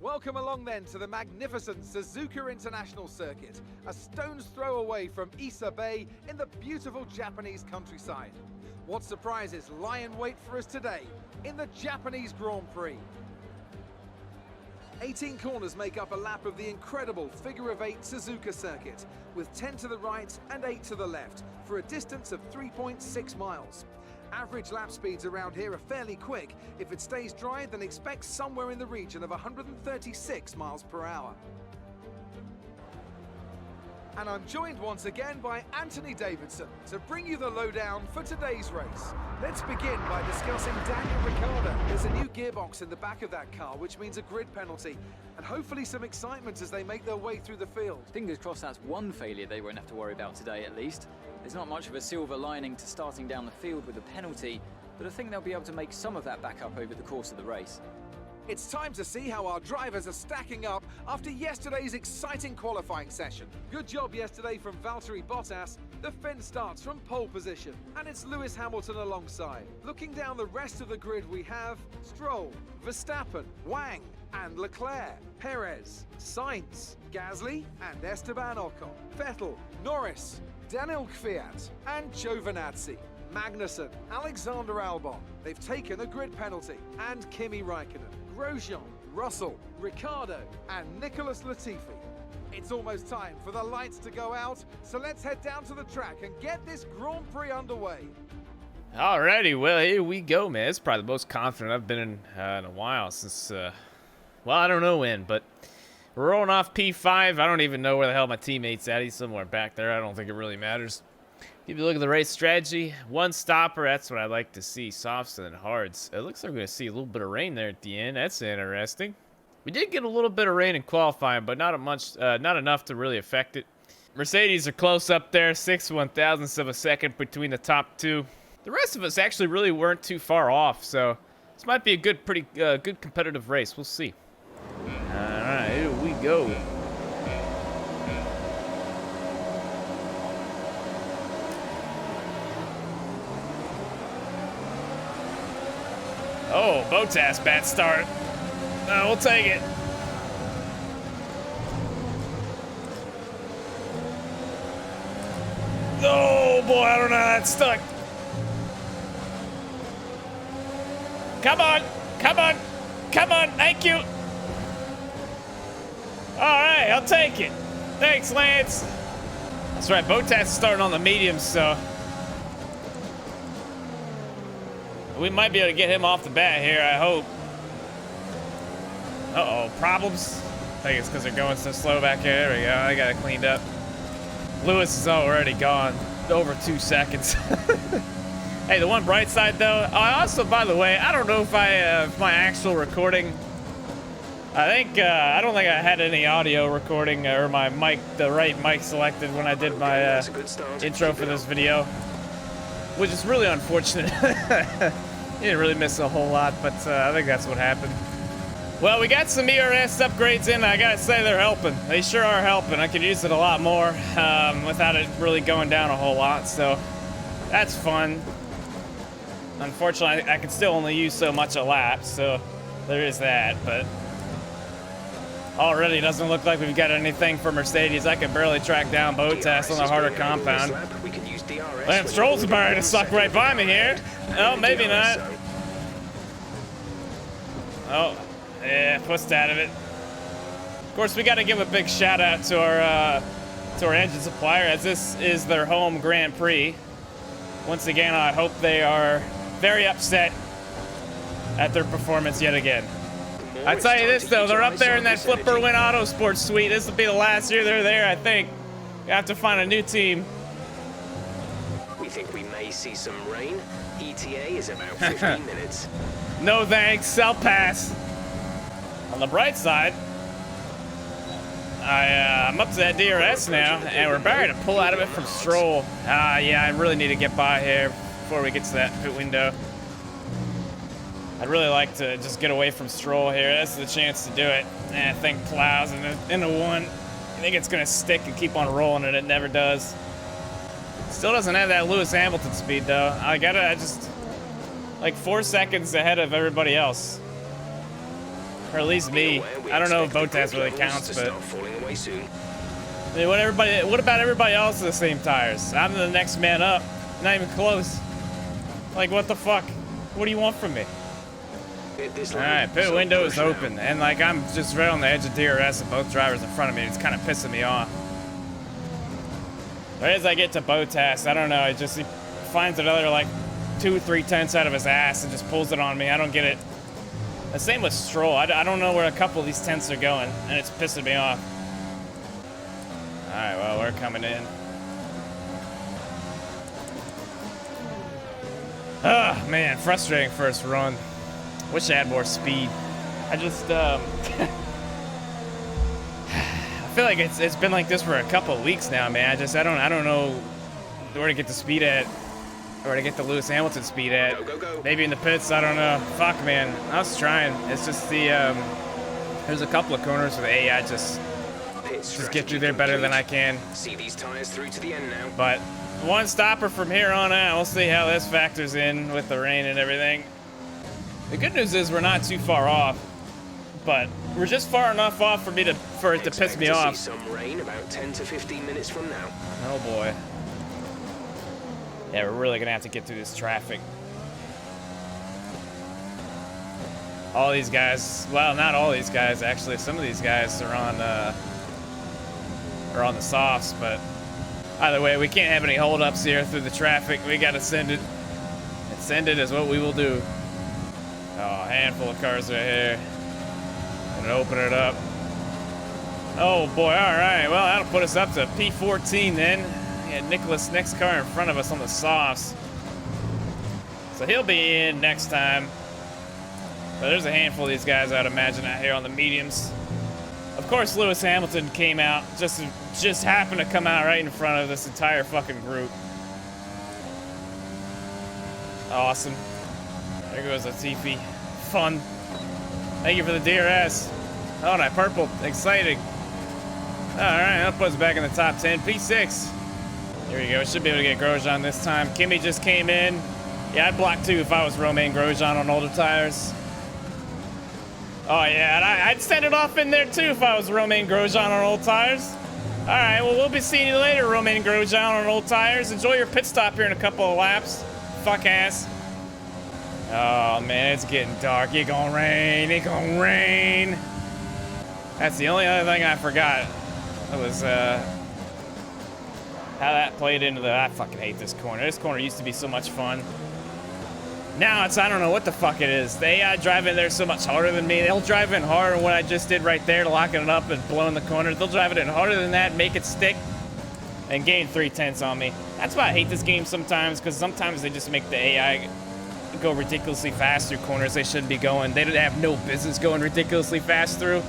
Welcome along then to the magnificent Suzuka International Circuit, a stone's throw away from Issa Bay in the beautiful Japanese countryside. What surprises lie in wait for us today in the Japanese Grand Prix? 18 corners make up a lap of the incredible figure-of-8 Suzuka circuit, with 10 to the right and 8 to the left, for a distance of 3.6 miles. Average lap speeds around here are fairly quick. If it stays dry, then expect somewhere in the region of 136 miles per hour. And I'm joined once again by Anthony Davidson to bring you the lowdown for today's race. Let's begin by discussing Daniel Ricciardo. There's a new gearbox in the back of that car, which means a grid penalty, and hopefully some excitement as they make their way through the field. Fingers crossed that's one failure they won't have to worry about today at least. There's not much of a silver lining to starting down the field with a penalty, but I think they'll be able to make some of that back up over the course of the race. It's time to see how our drivers are stacking up after yesterday's exciting qualifying session. Good job yesterday from Valtteri Bottas. The Finn starts from pole position, and it's Lewis Hamilton alongside. Looking down the rest of the grid, we have Stroll, Verstappen, Wang, and Leclerc, Perez, Sainz, Gasly, and Esteban Ocon, Vettel, Norris, Daniel Kvyat, and Giovinazzi. Magnussen, Alexander Albon, they've taken a grid penalty, and Kimi Raikkonen, Grosjean, Russell, Ricciardo, and Nicholas Latifi. It's almost time for the lights to go out, so let's head down to the track and get this Grand Prix underway. Alrighty, well, here we go, man. It's probably the most confident I've been in a while since, well, I don't know when, but we're rolling off P5. I don't even know where the hell my teammate's at. He's somewhere back there. I don't think it really matters. Give you a look at the race strategy. One stopper, that's what I like to see. Softs and hards. It looks like we're going to see a little bit of rain there at the end. That's interesting. We did get a little bit of rain in qualifying, but not enough to really affect it. Mercedes are close up there, 6 1,000ths of a second between the top two. The rest of us actually really weren't too far off, so this might be a pretty good competitive race. We'll see. All right, here we go. Oh, Bottas, bad start. No, we'll take it. Oh, boy, I don't know how that's stuck. Come on, come on, come on, thank you. All right, I'll take it. Thanks, Lance. That's right, Bottas is starting on the mediums, so we might be able to get him off the bat here, I hope. Uh-oh, problems? I think it's because they're going so slow back here. There we go, I got it cleaned up. Lewis is already gone, over 2 seconds. Hey, the one bright side though, I also, by the way, I don't know if my actual recording, I don't think I had any audio recording or my mic, the right mic selected when I did my intro for this video, which is really unfortunate. You didn't really miss a whole lot, but I think that's what happened. Well, we got some ERS upgrades in. I gotta say they're helping. They sure are helping. I could use it a lot more without it really going down a whole lot, so that's fun. Unfortunately, I can still only use so much a lap, so there is that, but already doesn't look like we've got anything for Mercedes. I can barely track down Bottas on the harder compound. Lance Stroll's about to suck right by me here. Oh, maybe not. Oh, yeah, pushed out of it. Of course, we got to give a big shout out to our engine supplier, as this is their home Grand Prix. Once again, I hope they are very upset at their performance yet again. I tell you this though, they're up there in that Flipper Win Autosport suite. This will be the last year they're there, I think. You have to find a new team. We think we may see some rain. ETA is about 15 minutes. No thanks, I'll pass. On the bright side, I'm up to that DRS now, and we're about to pull out of it from Stroll. Yeah, I really need to get by here before we get to that pit window. I'd really like to just get away from Stroll here. That's the chance to do it. And I think plows into one. I think it's gonna stick and keep on rolling, and it never does. Still doesn't have that Lewis Hamilton speed though. I just like 4 seconds ahead of everybody else. Or at least me. I don't know if Bottas really counts, but falling away soon. I mean, what about everybody else with the same tires? I'm the next man up. Not even close. Like, what the fuck? What do you want from me? Alright, pit window is open. And, like, I'm just right on the edge of DRS and both drivers in front of me. It's kind of pissing me off. Right as I get to Bottas, I don't know. He finds another, like, 2-3 tenths out of his ass and just pulls it on me. I don't get it. The same with Stroll. I don't know where a couple of these tenths are going, and it's pissing me off. Alright, well, we're coming in. Ah, man, frustrating first run. Wish I had more speed. I just, I feel like it's been like this for a couple of weeks now, man. I don't know where to get the speed at. Or to get the Lewis Hamilton speed at. Go. Maybe in the pits, I don't know. Fuck, man. I was trying. It's just the, there's a couple of corners where the AI just get through there better than I can. See these tires through to the end now. But one stopper from here on out. We'll see how this factors in with the rain and everything. The good news is we're not too far off, but we're just far enough off for it to piss me off. See some rain about 10 to 15 minutes from now. Oh boy. Yeah, we're really gonna have to get through this traffic. All these guys, well, not all these guys actually. Some of these guys are on the softs, but either way, we can't have any holdups here through the traffic. We gotta send it. And send it is what we will do. Oh, a handful of cars right here. Gonna open it up. Oh boy, all right. Well, that'll put us up to P14 then. Yeah, Nicholas, next car in front of us on the softs. So he'll be in next time. But there's a handful of these guys I'd imagine out here on the mediums. Of course, Lewis Hamilton came out, just happened to come out right in front of this entire fucking group. Awesome. There goes Latifi. Fun. Thank you for the DRS. Oh, and I purple. Exciting. All right, that puts us back in the top 10. P6. Here we go. Should be able to get Grosjean this time. Kimi just came in. Yeah, I'd block too if I was Romain Grosjean on older tires. Oh, yeah, and I'd send it off in there too if I was Romain Grosjean on old tires. All right, well, we'll be seeing you later, Romain Grosjean on old tires. Enjoy your pit stop here in a couple of laps. Fuck ass. Oh, man, it's getting dark. It gonna rain. It gonna rain. That's the only other thing I forgot. It was, how that played into I fucking hate this corner. This corner used to be so much fun. Now I don't know what the fuck it is. The AI drive in there so much harder than me. They'll drive in harder than what I just did right there, locking it up and blowing the corner. They'll drive it in harder than that, make it stick, and gain 3 tenths on me. That's why I hate this game sometimes, because sometimes they just make the AI go ridiculously fast through corners they shouldn't be going. They don't have no business going ridiculously fast through.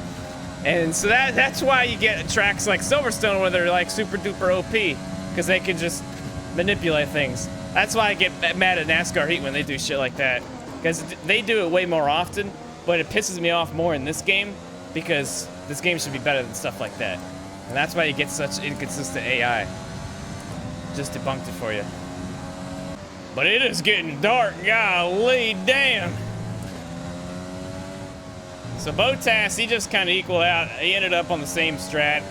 And so that's why you get tracks like Silverstone where they're like super duper OP, because they can just manipulate things. That's why I get mad at NASCAR Heat when they do shit like that, because they do it way more often, but it pisses me off more in this game, because this game should be better than stuff like that. And that's why you get such inconsistent AI. Just debunked it for you. But it is getting dark, golly damn. So Bottas, he just kind of equaled out. He ended up on the same strat,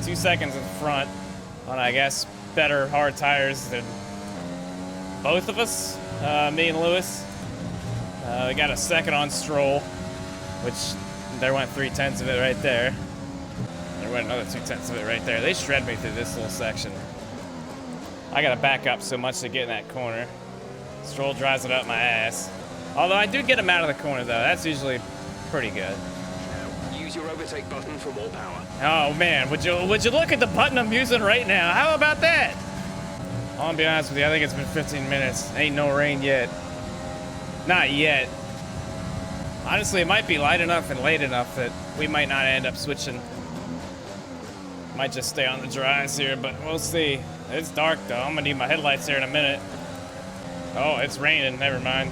2 seconds in front on, I guess, better hard tires than both of us, me and Lewis. We got a second on Stroll, which there went 3 tenths of it right there. There went another 2 tenths of it right there. They shred me through this little section. I gotta back up so much to get in that corner. Stroll drives it up my ass. Although I do get him out of the corner though. That's usually pretty good. Now, use your overtake button for more power. Oh man, would you look at the button I'm using right now? How about that? I'm gonna be honest with you, I think it's been 15 minutes. Ain't no rain yet. Not yet. Honestly, it might be light enough and late enough that we might not end up switching. Might just stay on the dries here, but we'll see. It's dark though. I'm gonna need my headlights here in a minute. Oh, it's raining. Never mind.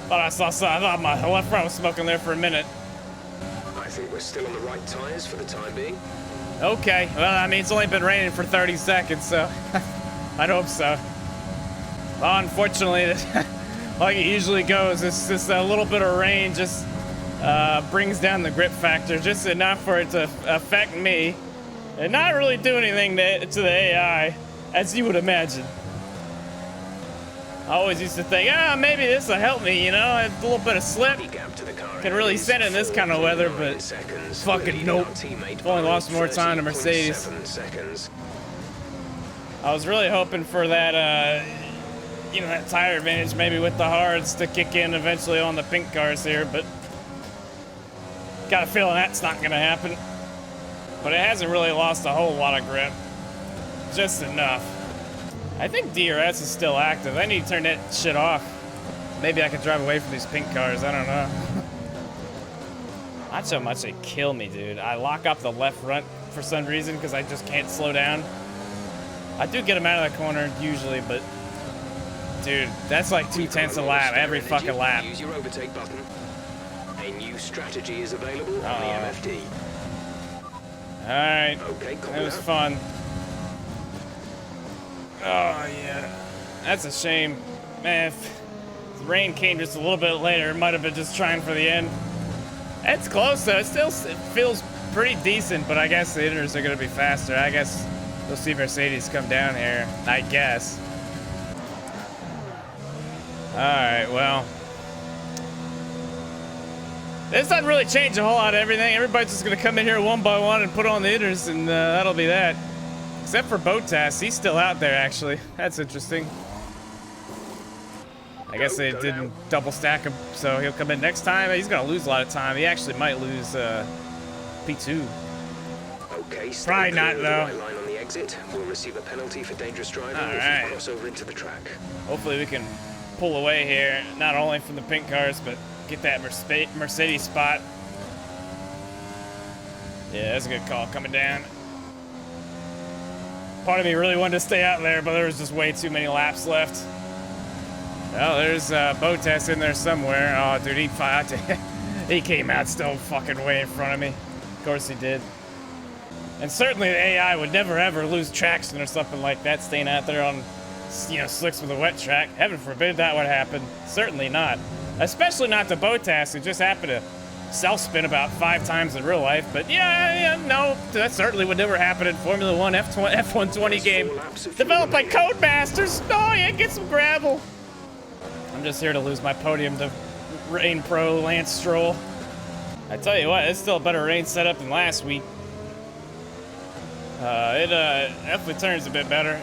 Thought I saw something. I thought my left front was smoking there for a minute. I think we're still on the right tires for the time being. Okay. Well, I mean, it's only been raining for 30 seconds, so I'd hope so. Well, unfortunately, like it usually goes, it's just a little bit of rain just brings down the grip factor just enough for it to affect me and not really do anything to the AI, as you would imagine. I always used to think, maybe this will help me, you know, a little bit of slip. Can really send it in this kind of weather, but fucking nope. Only lost more time to Mercedes. I was really hoping for that, you know, that tire advantage maybe with the hards to kick in eventually on the pink cars here, but got a feeling that's not gonna happen. But it hasn't really lost a whole lot of grip. Just enough. I think DRS is still active. I need to turn that shit off. Maybe I can drive away from these pink cars. I don't know. Not so much they kill me, dude. I lock up the left front for some reason because I just can't slow down. I do get them out of the corner usually, but dude, that's like 2/10 a lap every fucking lap. Use your overtake button. A new strategy is available on the MFD. All right. Okay, that was fun. Oh yeah, that's a shame, man. If the rain came just a little bit later, it might have been just trying for the end. It's close though. It feels pretty decent, but I guess the hitters are gonna be faster. I guess we'll see Mercedes come down here. I guess. All right, well, this doesn't really change a whole lot of everything. Everybody's just gonna come in here one by one and put on the hitters, and that'll be that. Except for Botas, he's still out there actually. That's interesting. I guess they didn't double stack him, so he'll come in next time. He's gonna lose a lot of time. He actually might lose P2. Okay, probably not though. Line on the exit. We'll receive a penalty for dangerous driving if you cross over into the track. Hopefully we can pull away here, not only from the pink cars, but get that Mercedes spot. Yeah, that's a good call coming down. Part of me really wanted to stay out there, but there was just way too many laps left. Well, there's Botas in there somewhere. Oh, dude, he came out still fucking way in front of me. Of course he did. And certainly the AI would never ever lose traction or something like that, staying out there on, you know, slicks with a wet track. Heaven forbid that would happen. Certainly not. Especially not to Botas, who just happened to self-spin about 5 times in real life. But yeah, no, that certainly would never happen in Formula 1 F120 game developed by Codemasters. Oh yeah, get some gravel. I'm just here to lose my podium to Rain Pro Lance Stroll. I tell you what, it's still a better rain setup than last week. It definitely turns a bit better,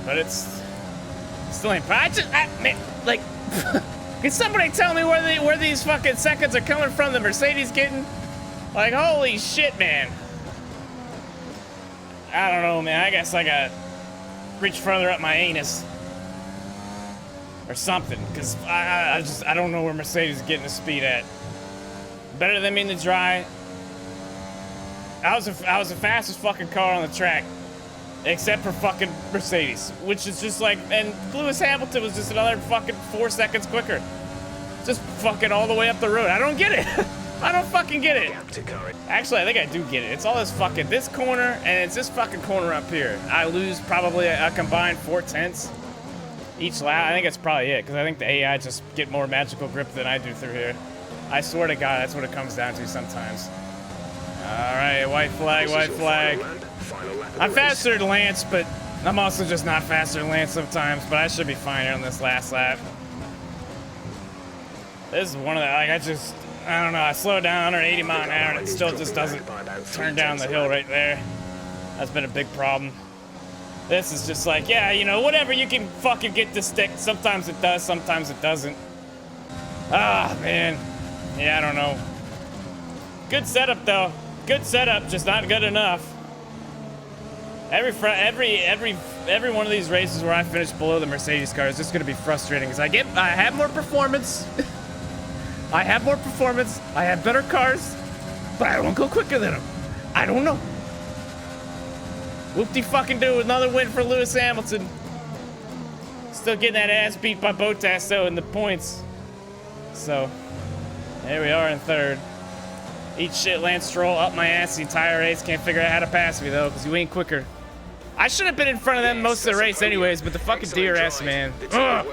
but it's still ain't. Man, like, can somebody tell me where these fucking seconds are coming from? The Mercedes getting, like, holy shit, man. I don't know, man. I guess I got reach further up my anus or something, because I don't know where Mercedes is getting the speed at. Better than me in the dry. I was the fastest fucking car on the track, except for fucking Mercedes, which is just like, and Lewis Hamilton was just another fucking 4 seconds quicker. Just fucking all the way up the road. I don't get it. I don't fucking get it. Actually, I think I do get it. It's all this corner, and it's this fucking corner up here. I lose probably a combined 4/10 each lap. I think that's probably it, because I think the AI just get more magical grip than I do through here. I swear to God, that's what it comes down to sometimes. All right, white flag, white flag. I'm faster than Lance, but I'm also just not faster than Lance sometimes, but I should be fine here on this last lap. This is one of the, like, I don't know, I slowed down 180 miles an hour and it still just doesn't turn down the hill right there. That's been a big problem. This is just like, yeah, you know, whatever you can fucking get to stick. Sometimes it does, sometimes it doesn't. Ah, man. Yeah, I don't know. Good setup, though. Good setup, just not good enough. Every one of these races where I finish below the Mercedes car is just gonna be frustrating, because I have more performance. I have more performance. I have better cars, but I don't go quicker than them. I don't know. Whoop-de-fucking-do, another win for Lewis Hamilton. Still getting that ass beat by Bottas, though, in the points. So, there we are in third. Eat shit, Lance Stroll, up my ass the entire race. Can't figure out how to pass me, though, because you ain't quicker. I should have been in front of them most of the race anyways, but the fucking DRS, man. Ugh.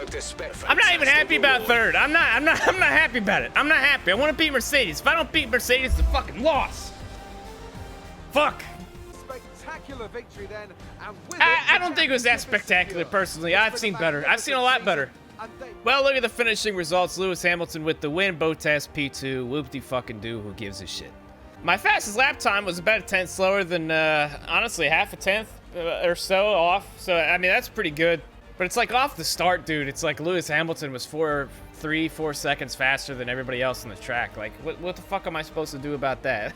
I'm not even happy about third. I'm not happy about it. I'm not happy. I want to beat Mercedes. If I don't beat Mercedes, it's a fucking loss. Fuck. Spectacular victory then. And with I don't think it was that spectacular, personally. I've seen better. I've seen a lot better. Well, look at the finishing results. Lewis Hamilton with the win. Bottas P2. Whoop-de-fucking-do. Who gives a shit? My fastest lap time was about a tenth slower than, honestly, half a tenth or so off. So, I mean, that's pretty good. But it's like off the start, dude. It's like Lewis Hamilton was 4 seconds faster than everybody else on the track. Like, what the fuck am I supposed to do about that?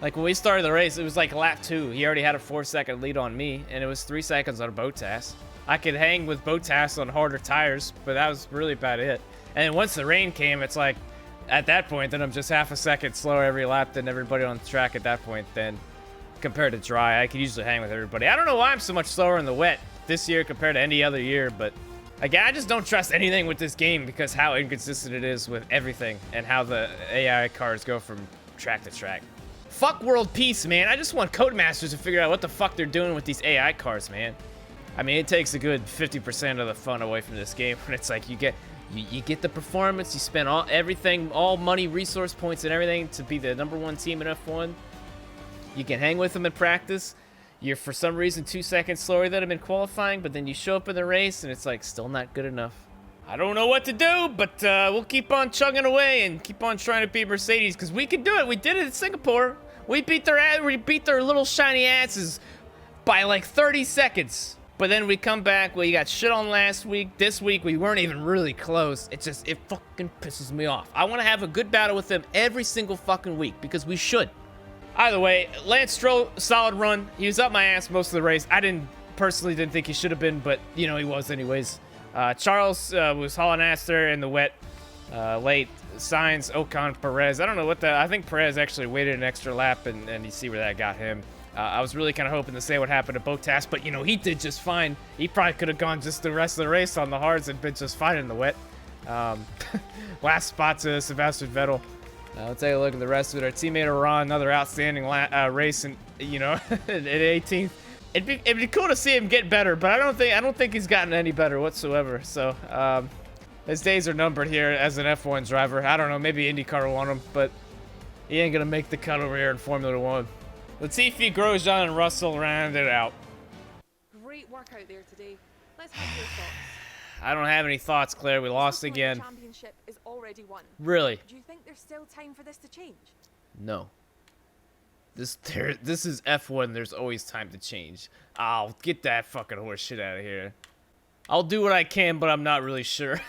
Like, when we started the race, it was like lap 2. He already had a 4-second lead on me, and it was 3 seconds on Bottas. I could hang with Bottas on harder tires, but that was really about it. And then once the rain came, it's like, at that point, then I'm just half a second slower every lap than everybody on the track at that point. Then, compared to dry, I could usually hang with everybody. I don't know why I'm so much slower in the wet this year compared to any other year, but again, I just don't trust anything with this game because how inconsistent it is with everything and how the AI cars go from track to track. Fuck world peace, man. I just want Codemasters to figure out what the fuck they're doing with these AI cars, man. I mean, it takes a good 50% of the fun away from this game when it's like you get the performance, you spend everything, all money, resource points, and everything to be the #1 team in F1. You can hang with them in practice. You're for some reason 2 seconds slower than them in qualifying, but then you show up in the race and it's like still not good enough. I don't know what to do, but we'll keep on chugging away and keep on trying to beat Mercedes because we can do it. We did it in Singapore. We beat their little shiny asses by like 30 seconds. But then we come back, we got shit on last week. This week, we weren't even really close. It fucking pisses me off. I want to have a good battle with them every single fucking week because we should. Either way, Lance Stroll, solid run. He was up my ass most of the race. I personally didn't think he should have been, but, you know, he was anyways. Charles was hauling ass there in the wet late. Sainz, Ocon, Perez. I don't know I think Perez actually waited an extra lap, and you see where that got him. I was really kind of hoping to say what happened to Bottas, but, you know, he did just fine. He probably could have gone just the rest of the race on the hards and been just fine in the wet. Last spot to Sebastian Vettel. Let's take a look at the rest of it. Our teammate Iran, another outstanding race, and you know, at 18th. It'd be cool to see him get better, but I don't think he's gotten any better whatsoever. So his days are numbered here as an F1 driver. I don't know, maybe IndyCar will want him, but he ain't gonna make the cut over here in Formula 1. Latifi, Grosjean, and Russell rounded it out. Great work out there today. Let's have your thoughts. I don't have any thoughts, Claire. We lost again. The championship is already won. Really? Do you think there's still time for this to change? No. This is F1. There's always time to change. I'll get that fucking horse shit out of here. I'll do what I can, but I'm not really sure.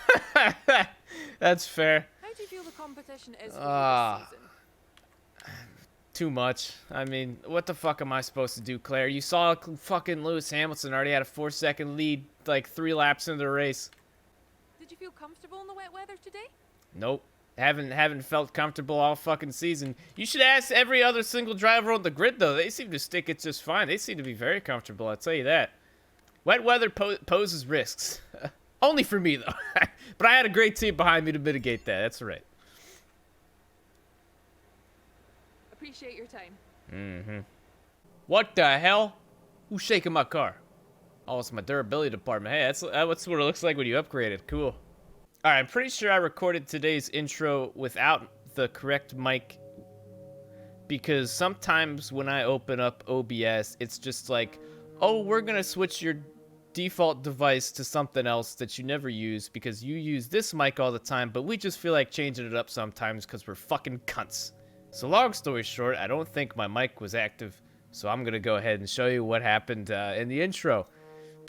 That's fair. How do you feel the competition is for this season? Too much. I mean, what the fuck am I supposed to do, Claire? You saw fucking Lewis Hamilton already had a 4-second lead, like 3 laps into the race. Did you feel comfortable in the wet weather today? Nope. Haven't felt comfortable all fucking season. You should ask every other single driver on the grid, though. They seem to stick it just fine. They seem to be very comfortable, I'll tell you that. Wet weather poses risks. Only for me, though. But I had a great team behind me to mitigate that. That's right. Appreciate your time. Mm-hmm. What the hell? Who's shaking my car? Oh, it's my durability department. Hey, that's what it looks like when you upgrade it. Cool. All right, I'm pretty sure I recorded today's intro without the correct mic because sometimes when I open up OBS, it's just like, oh, we're going to switch your default device to something else that you never use because you use this mic all the time, but we just feel like changing it up sometimes because we're fucking cunts. So long story short, I don't think my mic was active, so I'm going to go ahead and show you what happened in the intro.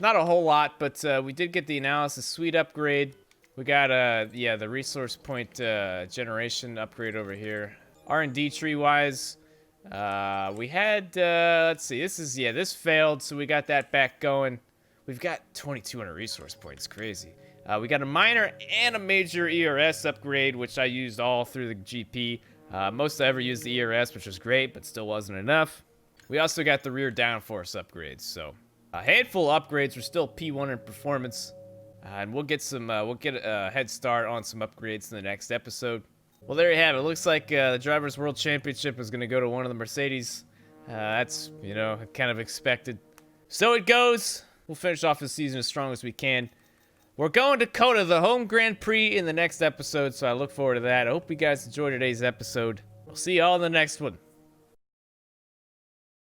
Not a whole lot, but we did get the analysis suite upgrade. We got, the resource point generation upgrade over here. R&D tree-wise, we had, let's see, this failed, so we got that back going. We've got 2,200 resource points, crazy. We got a minor and a major ERS upgrade, which I used all through the GP. Most I ever used the ERS, which was great, but still wasn't enough. We also got the rear downforce upgrades, so a handful of upgrades. We're still P1 in performance, and we'll get a head start on some upgrades in the next episode. Well, there you have it. It looks like the Drivers' World Championship is going to go to one of the Mercedes. That's, you know, kind of expected. So it goes. We'll finish off the season as strong as we can. We're going to Dakota, the home Grand Prix, in the next episode, so I look forward to that. I hope you guys enjoyed today's episode. We'll see you all in the next one.